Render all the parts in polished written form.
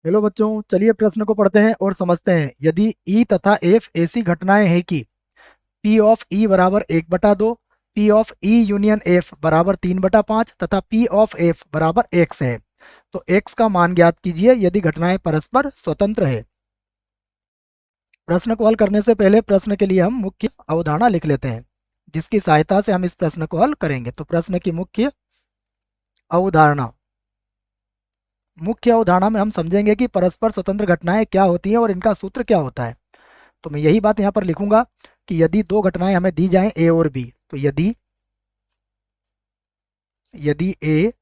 Hello बच्चों, चलिए प्रश्न को पढ़ते हैं और समझते हैं। यदि ई तथा एफ ऐसी घटनाएं हैं कि पी ऑफ ई बराबर 1/2, P of E union F बराबर 3/5 तथा पी ऑफ एफ बराबर एक्स है, तो एक्स का मान ज्ञात कीजिए यदि घटनाएं परस्पर स्वतंत्र है। प्रश्न को हल करने से पहले प्रश्न के लिए हम मुख्य अवधारणा लिख लेते हैं, जिसकी सहायता से हम इस प्रश्न को हल करेंगे। तो प्रश्न की अवधारणा मुख्य अवधारणा में हम समझेंगे कि परस्पर स्वतंत्र घटनाएं क्या होती हैं और इनका सूत्र क्या होता है। तो मैं यही बात यहाँ पर लिखूंगा कि यदि दो घटनाएं हमें दी जाएं ए और बी, तो यदि यदि ए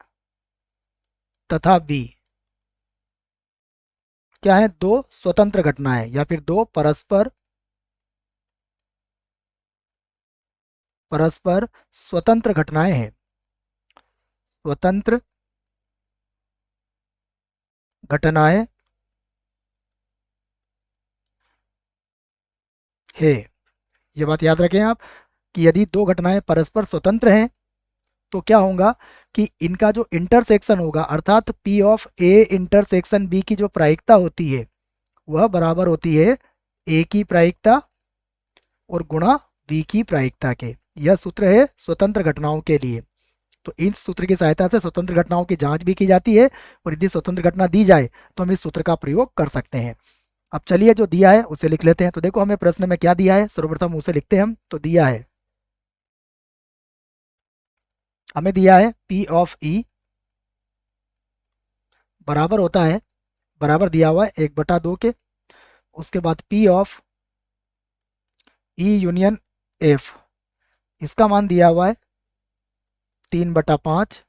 तथा बी क्या है, दो स्वतंत्र घटनाएं या फिर दो परस्पर परस्पर स्वतंत्र घटनाएं हैं, स्वतंत्र घटनाएं है। ये बात याद रखें आप कि यदि दो घटनाएं परस्पर स्वतंत्र हैं तो क्या होगा कि इनका जो इंटरसेक्शन होगा, अर्थात P of A intersection B की जो प्रायिकता होती है वह बराबर होती है ए की प्रायिकता और गुणा बी की प्रायिकता के। यह सूत्र है स्वतंत्र घटनाओं के लिए। तो इस सूत्र की सहायता से स्वतंत्र घटनाओं की जांच भी की जाती है और यदि स्वतंत्र घटना दी जाए तो हम इस सूत्र का प्रयोग कर सकते हैं। अब चलिए जो दिया है उसे लिख लेते हैं। तो देखो हमें प्रश्न में क्या दिया है, सर्वप्रथम उसे लिखते हैं हम। तो दिया है, हमें दिया है पी ऑफ ई बराबर होता है, बराबर दिया हुआ है 1/2 के। उसके बाद P of E union F, इसका मान दिया हुआ है 3/5।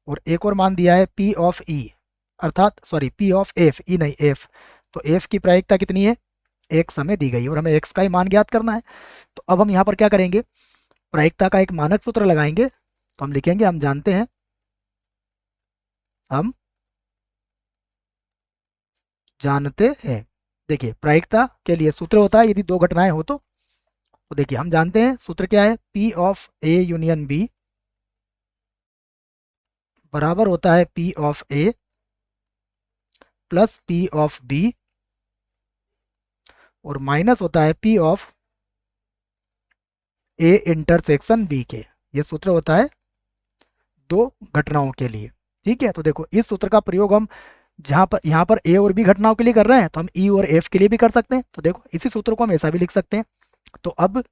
और एक और मान दिया है पी ऑफ ई, अर्थात सॉरी पी ऑफ एफ, ई नहीं एफ। तो एफ की प्रायिकता कितनी है, एक्स हमें दी गई और हमें एक्स का ही मान ज्ञात करना है। तो अब हम यहाँ पर क्या करेंगे, प्रायिकता का एक मानक सूत्र लगाएंगे। तो हम लिखेंगे, हम जानते हैं, हम जानते हैं। देखिए प्रायिकता के लिए सूत्र होता है यदि दो घटनाएं हो तो देखिए हम जानते हैं सूत्र क्या है, P of A union B बराबर होता है P of A plus P of B और माइनस होता है P of A intersection B के। ये सूत्र होता है दो घटनाओं के लिए। ठीक है, तो देखो इस सूत्र का प्रयोग हम जहां पर यहाँ पर ए और बी घटनाओं के लिए कर रहे हैं तो हम ई और एफ के लिए भी कर सकते हैं। तो देखो इसी सूत्र को हम ऐसा भी लिख सकते हैं। तो अब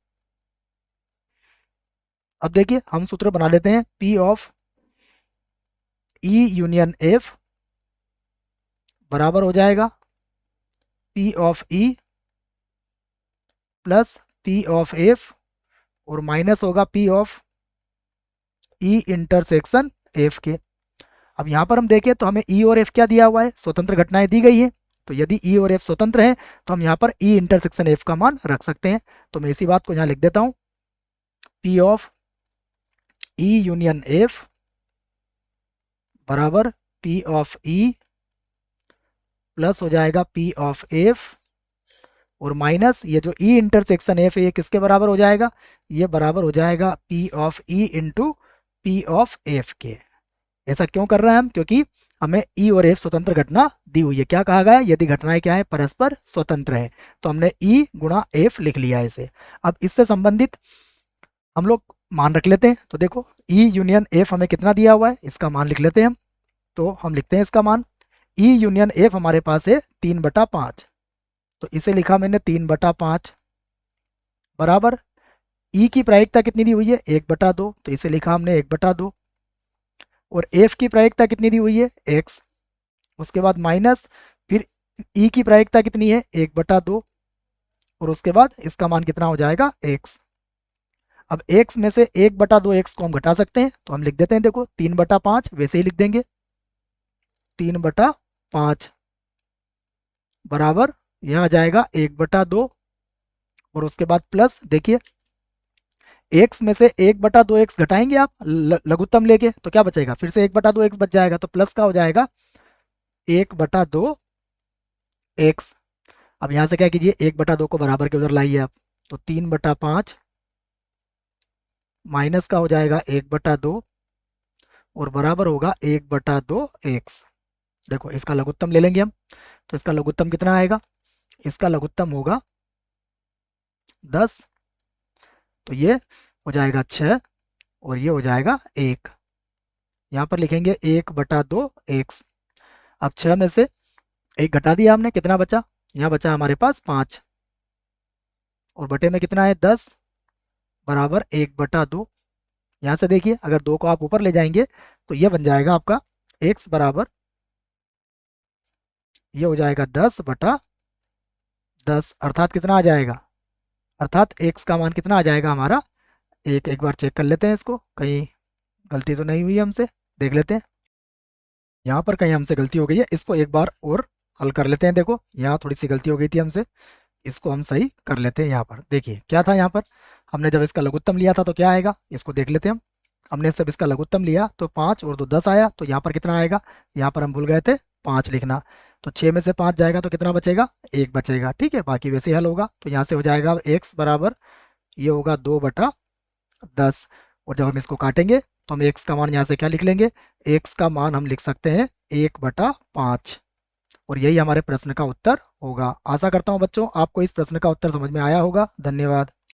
देखिए हम सूत्र बना लेते हैं, P of E union F बराबर हो जाएगा P of E plus P of F और माइनस होगा P of E intersection F के। अब यहाँ पर हम देखें तो हमें ई और एफ क्या दिया हुआ है, स्वतंत्र घटनाएं दी गई है। तो यदि ई और एफ स्वतंत्र हैं तो हम यहाँ पर ई इंटरसेक्शन एफ का मान रख सकते हैं। तो मैं इसी बात को यहाँ लिख देता हूँ, P of E union F बराबर पी ऑफ ई प्लस हो जाएगा पी ऑफ एफ और माइनस ये जो ई इंटरसेक्शन एफ है ये किसके बराबर हो जाएगा, ये बराबर हो जाएगा P of E into P of F के। ऐसा क्यों कर रहे हैं हम, क्योंकि हमें ई और एफ स्वतंत्र घटना दी हुई है। क्या कहा गया, यदि घटनाएं क्या है, परस्पर स्वतंत्र है। तो हमने ई गुणा एफ लिख लिया है इसे। अब इससे संबंधित हम लोग मान रख लेते हैं। तो देखो ई यूनियन एफ हमें कितना दिया हुआ है, इसका मान लिख लेते हैं हम। तो हम लिखते हैं इसका मान, ई यूनियन एफ हमारे पास है 3/5। तो इसे लिखा मैंने 3/5 बराबर ई की प्रायिकता कितनी दी हुई है, 1/2। तो इसे लिखा हमने 1/2 और एफ की प्रायिकता कितनी दी हुई है, एक्स। उसके बाद माइनस फिर ई की प्रायिकता कितनी है, 1/2 और उसके बाद इसका मान कितना हो जाएगा, एक्स। अब एक्स में से 1/2 एक्स को हम घटा सकते हैं। तो हम लिख देते हैं, देखो 3/5 वैसे ही लिख देंगे, 3/5 बराबर यह आ जाएगा 1/2 और उसके बाद प्लस देखिए एक्स में से 1/2 एक्स घटाएंगे आप लघुत्तम लेके तो क्या बचेगा, फिर से 1/2 एक्स बच जाएगा। तो प्लस का हो जाएगा 1/2 एक्स। अब यहां से क्या कीजिए, 1/2 को बराबर के उधर लाइए आप। तो 3/5 माइनस का हो जाएगा 1/2 और बराबर होगा 1/2 एक्स। देखो इसका लघुत्तम ले लेंगे हम, तो इसका लघुत्तम कितना आएगा, इसका लघुत्तम होगा 10, तो ये हो जाएगा 6 और ये हो जाएगा 1। यहाँ पर लिखेंगे 1/2 x। अब 6 में से 1 घटा दिया हमने, कितना बचा, यहाँ बचा हमारे पास 5, और बटे में कितना है 10 बराबर 1/2। यहाँ से देखिए अगर 2 को आप ऊपर ले जाएंगे तो ये बन जाएगा आपका x बराबर, ये हो जाएगा 10/10, अर्थात कितना आ जाएगा, अर्थात x का मान कितना आ जाएगा हमारा, एक बार चेक कर लेते हैं इसको, कहीं गलती तो नहीं हुई हमसे, देख लेते हैं। यहाँ पर कहीं हमसे गलती हो गई है, इसको एक बार और हल कर लेते हैं। देखो यहाँ थोड़ी सी गलती हो गई थी हमसे, इसको हम सही कर लेते हैं। यहाँ पर देखिए क्या था, यहाँ पर हमने जब इसका लघुत्तम लिया था तो क्या आएगा, इसको देख लेते हैं हम। हमने जब इसका लघुत्तम लिया तो 5 और 2 10 आया, तो यहाँ पर कितना आएगा, यहाँ पर हम भूल गए थे 5 लिखना, तो 6 में से 5 जाएगा तो कितना बचेगा, 1 बचेगा। ठीक है, बाकी वैसे ही हल होगा, तो यहाँ से हो जाएगा x बराबर, ये होगा 2/10। और जब हम इसको काटेंगे तो हम x का मान यहाँ से क्या लिख लेंगे, x का मान हम लिख सकते हैं 1/5। और यही हमारे प्रश्न का उत्तर होगा। आशा करता हूँ बच्चों आपको इस प्रश्न का उत्तर समझ में आया होगा। धन्यवाद।